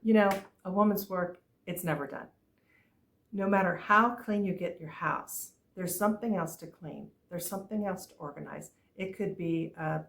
You know, a woman's work, it's never done. No matter how clean you get your house, there's something else to clean. There's something else to organize. It could be a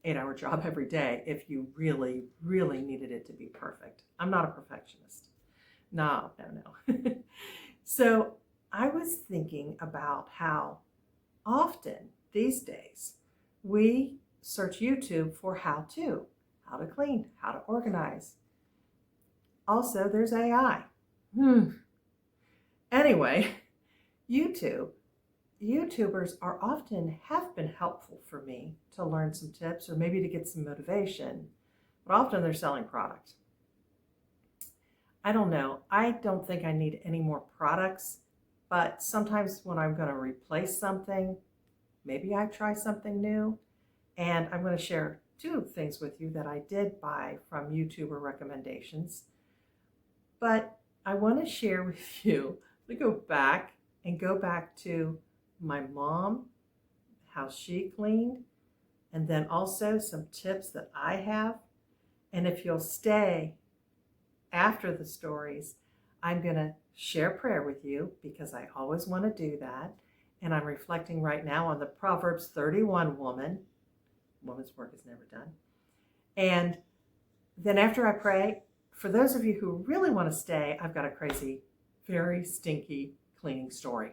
8-hour job every day if you really, really needed it to be perfect. I'm not a perfectionist. No, no, no. So I was thinking about how often these days we search YouTube for how to clean, how to organize. Also, there's AI. Hmm. Anyway, YouTube. YouTubers are often have been helpful for me to learn some tips or maybe to get some motivation, but often they're selling product. I don't know. I don't think I need any more products, but sometimes when I'm going to replace something, maybe I try something new. And I'm going to share two things with you that I did buy from YouTuber recommendations. But I want to share with you, let me go back to my mom, how she cleaned, and then also some tips that I have. And if you'll stay after the stories, I'm going to share prayer with you because I always want to do that. And I'm reflecting right now on the Proverbs 31 woman. Woman's work is never done. And then after I pray, for those of you who really want to stay, I've got a crazy, very stinky cleaning story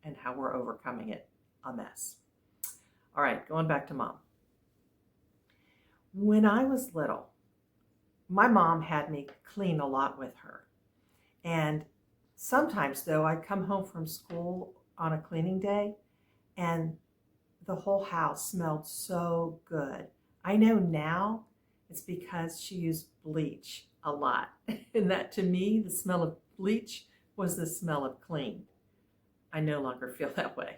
and how we're overcoming it, a mess. All right, going back to mom. When I was little, my mom had me clean a lot with her. And sometimes, though, I'd come home from school on a cleaning day and the whole house smelled so good. I know now it's because she used bleach a lot. And that to me, the smell of bleach was the smell of clean. I no longer feel that way.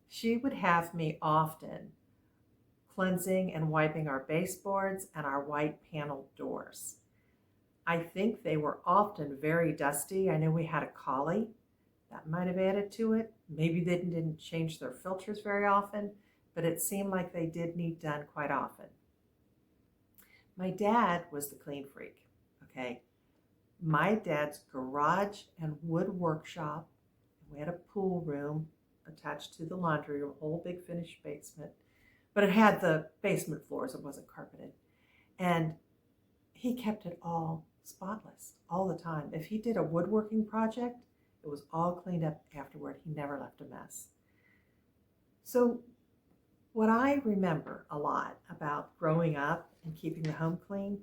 She would have me often cleansing and wiping our baseboards and our white paneled doors. I think they were often very dusty. I know we had a collie. That might have added to it. Maybe they didn't change their filters very often, but it seemed like they did need done quite often. My dad was the clean freak, okay? My dad's garage and wood workshop, we had a pool room attached to the laundry room, a whole big finished basement, but it had the basement floors, it wasn't carpeted. And he kept it all spotless all the time. If he did a woodworking project, it was all cleaned up afterward. He never left a mess. So what I remember a lot about growing up and keeping the home clean,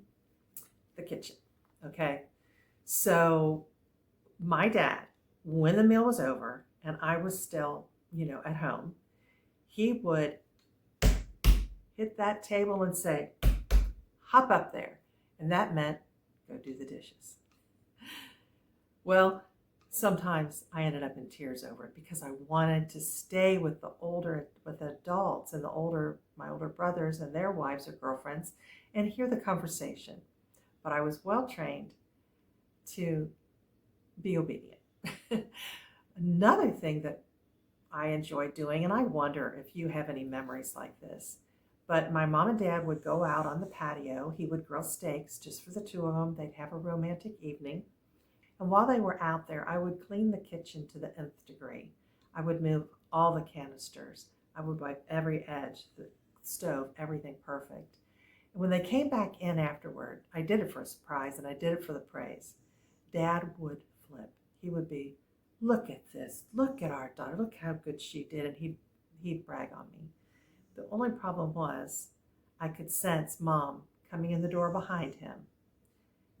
the kitchen, okay? So my dad, when the meal was over and I was still, at home, he would hit that table and say, hop up there. And that meant go do the dishes. Well, sometimes I ended up in tears over it because I wanted to stay with the adults and my older brothers and their wives or girlfriends and hear the conversation. But I was well trained to be obedient. Another thing that I enjoy doing, and I wonder if you have any memories like this, but my mom and dad would go out on the patio. He would grill steaks just for the two of them. They'd have a romantic evening. And while they were out there, I would clean the kitchen to the nth degree. I would move all the canisters. I would wipe every edge, the stove, everything perfect. And when they came back in afterward, I did it for a surprise and I did it for the praise. Dad would flip. He would be, look at this. Look at our daughter. Look how good she did. And he'd brag on me. The only problem was I could sense Mom coming in the door behind him.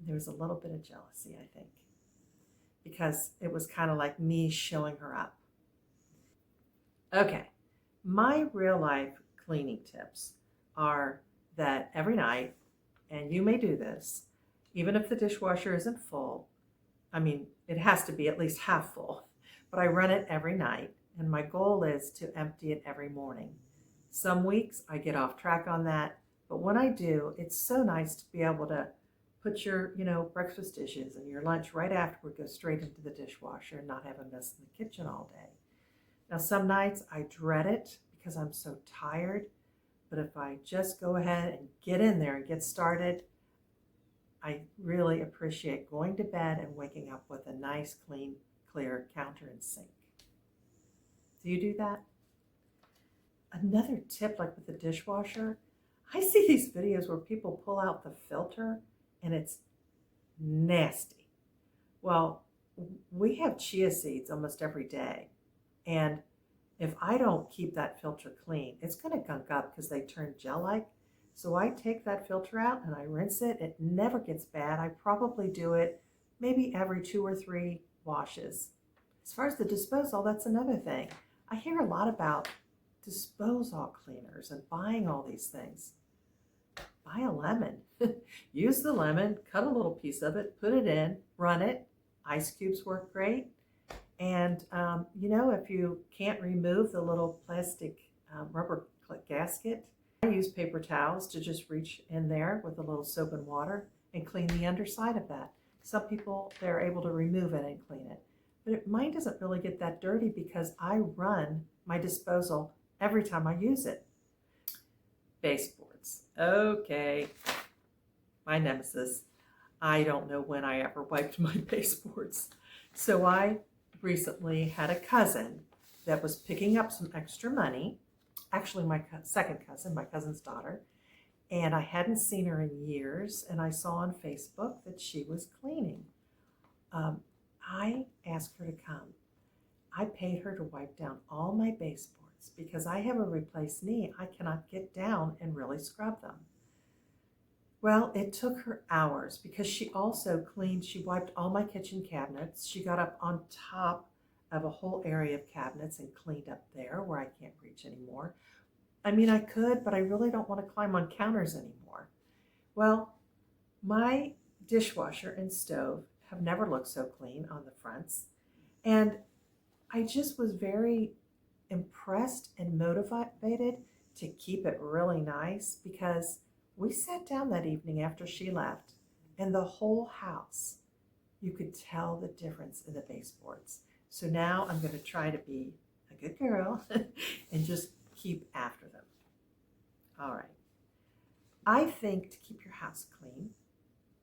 There was a little bit of jealousy, I think, because it was kind of like me showing her up. Okay, my real life cleaning tips are that every night, and you may do this, even if the dishwasher isn't full, it has to be at least half full, but I run it every night, and my goal is to empty it every morning. Some weeks I get off track on that, but when I do, it's so nice to be able to put your, breakfast dishes and your lunch right afterward, go straight into the dishwasher and not have a mess in the kitchen all day. Now, some nights I dread it because I'm so tired, but if I just go ahead and get in there and get started, I really appreciate going to bed and waking up with a nice, clean, clear counter and sink. Do you do that? Another tip, like with the dishwasher, I see these videos where people pull out the filter and it's nasty. Well, we have chia seeds almost every day. And if I don't keep that filter clean, it's going to gunk up because they turn gel-like. So I take that filter out and I rinse it. It never gets bad. I probably do it maybe every 2 or 3 washes. As far as the disposal, that's another thing. I hear a lot about disposal cleaners and buying all these things. Buy a lemon. Use the lemon, cut a little piece of it, put it in, run it. Ice cubes work great. And, if you can't remove the little plastic rubber gasket, I use paper towels to just reach in there with a little soap and water and clean the underside of that. Some people, they're able to remove it and clean it. But mine doesn't really get that dirty because I run my disposal every time I use it. Baseboards. Okay. My nemesis. I don't know when I ever wiped my baseboards. So I recently had a cousin that was picking up some extra money. Actually, my second cousin, my cousin's daughter. And I hadn't seen her in years. And I saw on Facebook that she was cleaning. I asked her to come. I paid her to wipe down all my baseboards because I have a replaced knee. I cannot get down and really scrub them. Well, it took her hours because she also cleaned, she wiped all my kitchen cabinets. She got up on top of a whole area of cabinets and cleaned up there where I can't reach anymore. I mean, I could, but I really don't want to climb on counters anymore. Well, my dishwasher and stove have never looked so clean on the fronts. And I just was very impressed and motivated to keep it really nice because we sat down that evening after she left and the whole house, you could tell the difference in the baseboards. So now I'm going to try to be a good girl and just keep after them. All right. I think to keep your house clean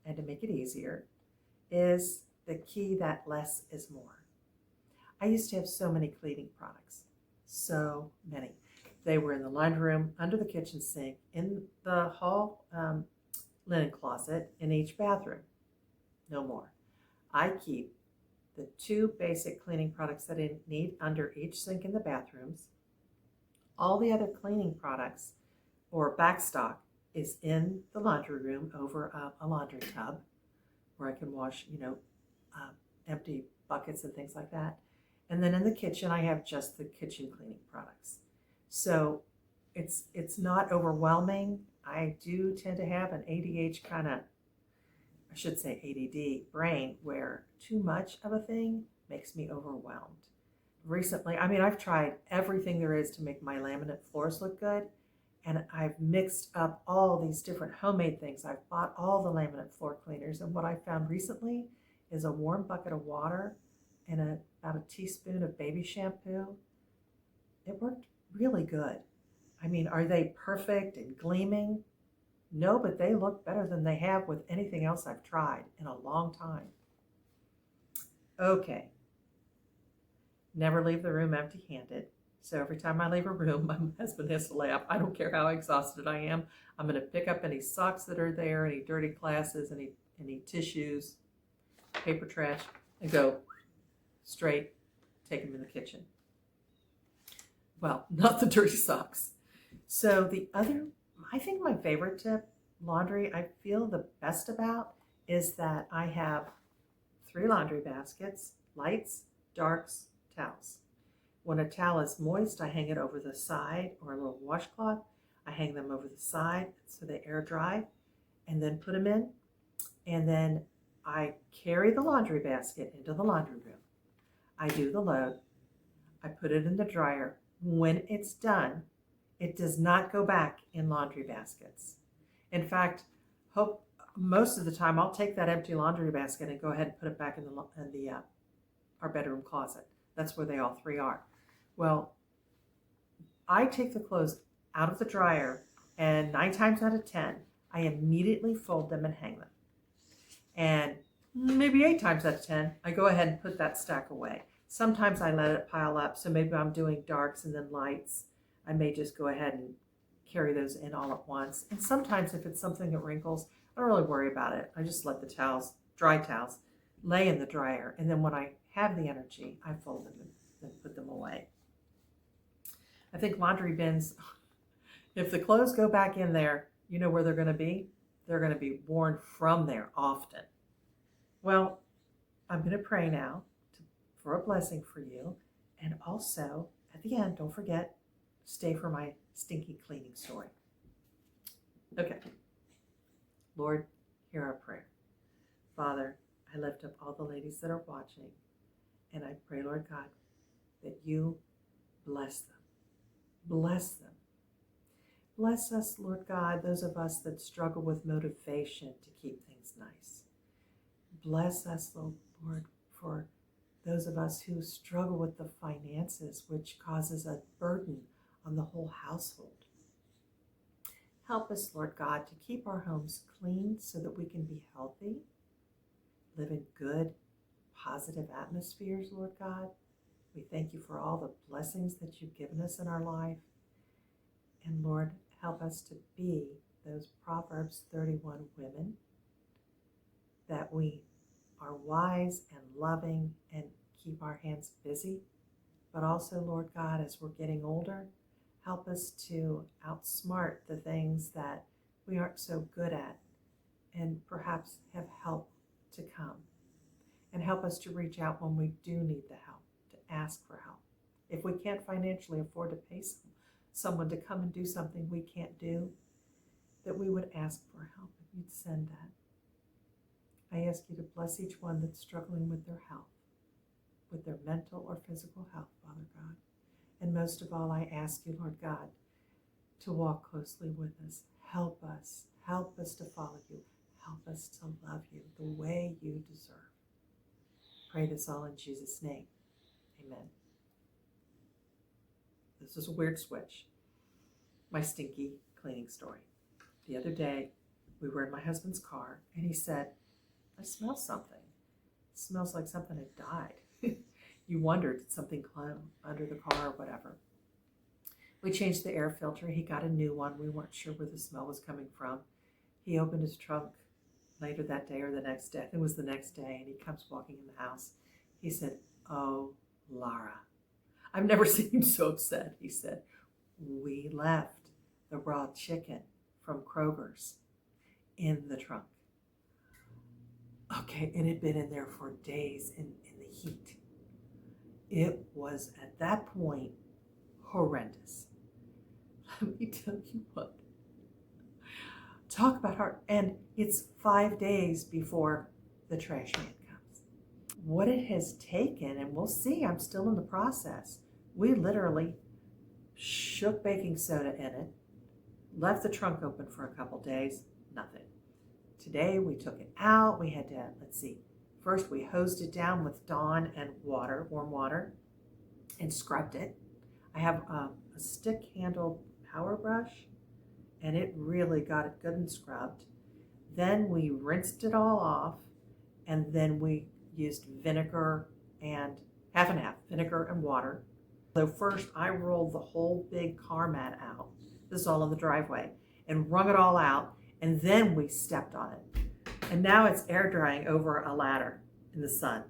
and to make it easier is the key that less is more. I used to have so many cleaning products, so many. They were in the laundry room, under the kitchen sink, in the hall linen closet, in each bathroom. No more. I keep the 2 basic cleaning products that I need under each sink in the bathrooms. All the other cleaning products or backstock is in the laundry room over a laundry tub where I can wash, empty buckets and things like that. And then in the kitchen, I have just the kitchen cleaning products. So it's not overwhelming. I do tend to have an ADD brain where too much of a thing makes me overwhelmed. Recently, I've tried everything there is to make my laminate floors look good. And I've mixed up all these different homemade things. I've bought all the laminate floor cleaners. And what I found recently is a warm bucket of water and about a teaspoon of baby shampoo. It worked really good. Are they perfect and gleaming? No, but they look better than they have with anything else I've tried in a long time. Okay. Never leave the room empty-handed. So every time I leave a room, my husband has to laugh. I don't care how exhausted I am. I'm going to pick up any socks that are there, any dirty glasses, any tissues, paper trash, and go straight, take them in the kitchen. Well, not the dirty socks. So I think my favorite tip, laundry, I feel the best about is that I have 3 laundry baskets, lights, darks, towels. When a towel is moist, I hang it over the side or a little washcloth. I hang them over the side so they air dry and then put them in. And then I carry the laundry basket into the laundry room. I do the load. I put it in the dryer. When it's done, it does not go back in laundry baskets. In fact, most of the time I'll take that empty laundry basket and go ahead and put it back in our bedroom closet. That's where they all 3 are. Well, I take the clothes out of the dryer and 9 times out of 10, I immediately fold them and hang them. And maybe 8 times out of 10, I go ahead and put that stack away. Sometimes I let it pile up. So maybe I'm doing darks and then lights. I may just go ahead and carry those in all at once. And sometimes if it's something that wrinkles, I don't really worry about it. I just let the towels, dry towels, lay in the dryer. And then when I have the energy, I fold them and put them away. I think laundry bins, if the clothes go back in there, you know where they're going to be? They're going to be worn from there often. Well, I'm going to pray now for a blessing for you. And also, at the end, don't forget, stay for my stinky cleaning story. Okay. Lord, hear our prayer. Father, I lift up all the ladies that are watching, and I pray, Lord God, that you bless them. Bless them. Bless us, Lord God, those of us that struggle with motivation to keep things nice. Bless us, Lord, for those of us who struggle with the finances, which causes a burden on the whole household. Help us, Lord God, to keep our homes clean so that we can be healthy, live in good, positive atmospheres, Lord God. We thank you for all the blessings that you've given us in our life. And Lord, help us to be those Proverbs 31 women, that we are wise and loving and keep our hands busy. But also, Lord God, as we're getting older, help us to outsmart the things that we aren't so good at and perhaps have help to come. And help us to reach out when we do need the help, to ask for help. If we can't financially afford to pay someone to come and do something we can't do, that we would ask for help and you'd send that. I ask you to bless each one that's struggling with their health, with their mental or physical health, Father God. And most of all, I ask you, Lord God, to walk closely with us. Help us to follow you. Help us to love you the way you deserve. Pray this all in Jesus' name. Amen. This is a weird switch. My stinky cleaning story. The other day, we were in my husband's car, and he said, I smell something. It smells like something had died. You wondered, did something climb under the car or whatever. We changed the air filter. He got a new one. We weren't sure where the smell was coming from. He opened his trunk later that day or the next day. It was the next day, and he comes walking in the house. He said, oh, Laura. I've never seen him so upset. He said, we left the raw chicken from Kroger's in the trunk. Okay, it had been in there for days in the heat. It was, at that point, horrendous. Let me tell you what. Talk about heart. And it's 5 days before the trash man comes. What it has taken, and we'll see, I'm still in the process. We literally shook baking soda in it, left the trunk open for a couple days, nothing. Today we took it out. We had to, first we hosed it down with Dawn and water, warm water, and scrubbed it. I have a stick-handled power brush, and it really got it good and scrubbed. Then we rinsed it all off, and then we used vinegar and half and half, vinegar and water. So first I rolled the whole big car mat out. This is all in the driveway, and wrung it all out, and then we stepped on it. And now it's air drying over a ladder in the sun,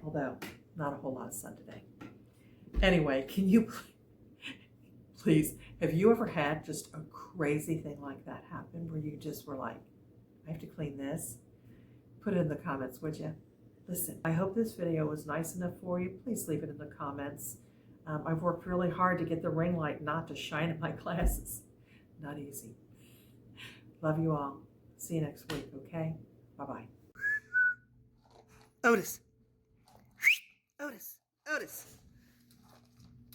although not a whole lot of sun today. Anyway, can you please, have you ever had just a crazy thing like that happen where you just were like, I have to clean this? Put it in the comments, would you? Listen, I hope this video was nice enough for you. Please leave it in the comments. I've worked really hard to get the ring light not to shine in my glasses. Not easy. Love you all. See you next week, okay? Bye-bye. Otis. Otis. Otis.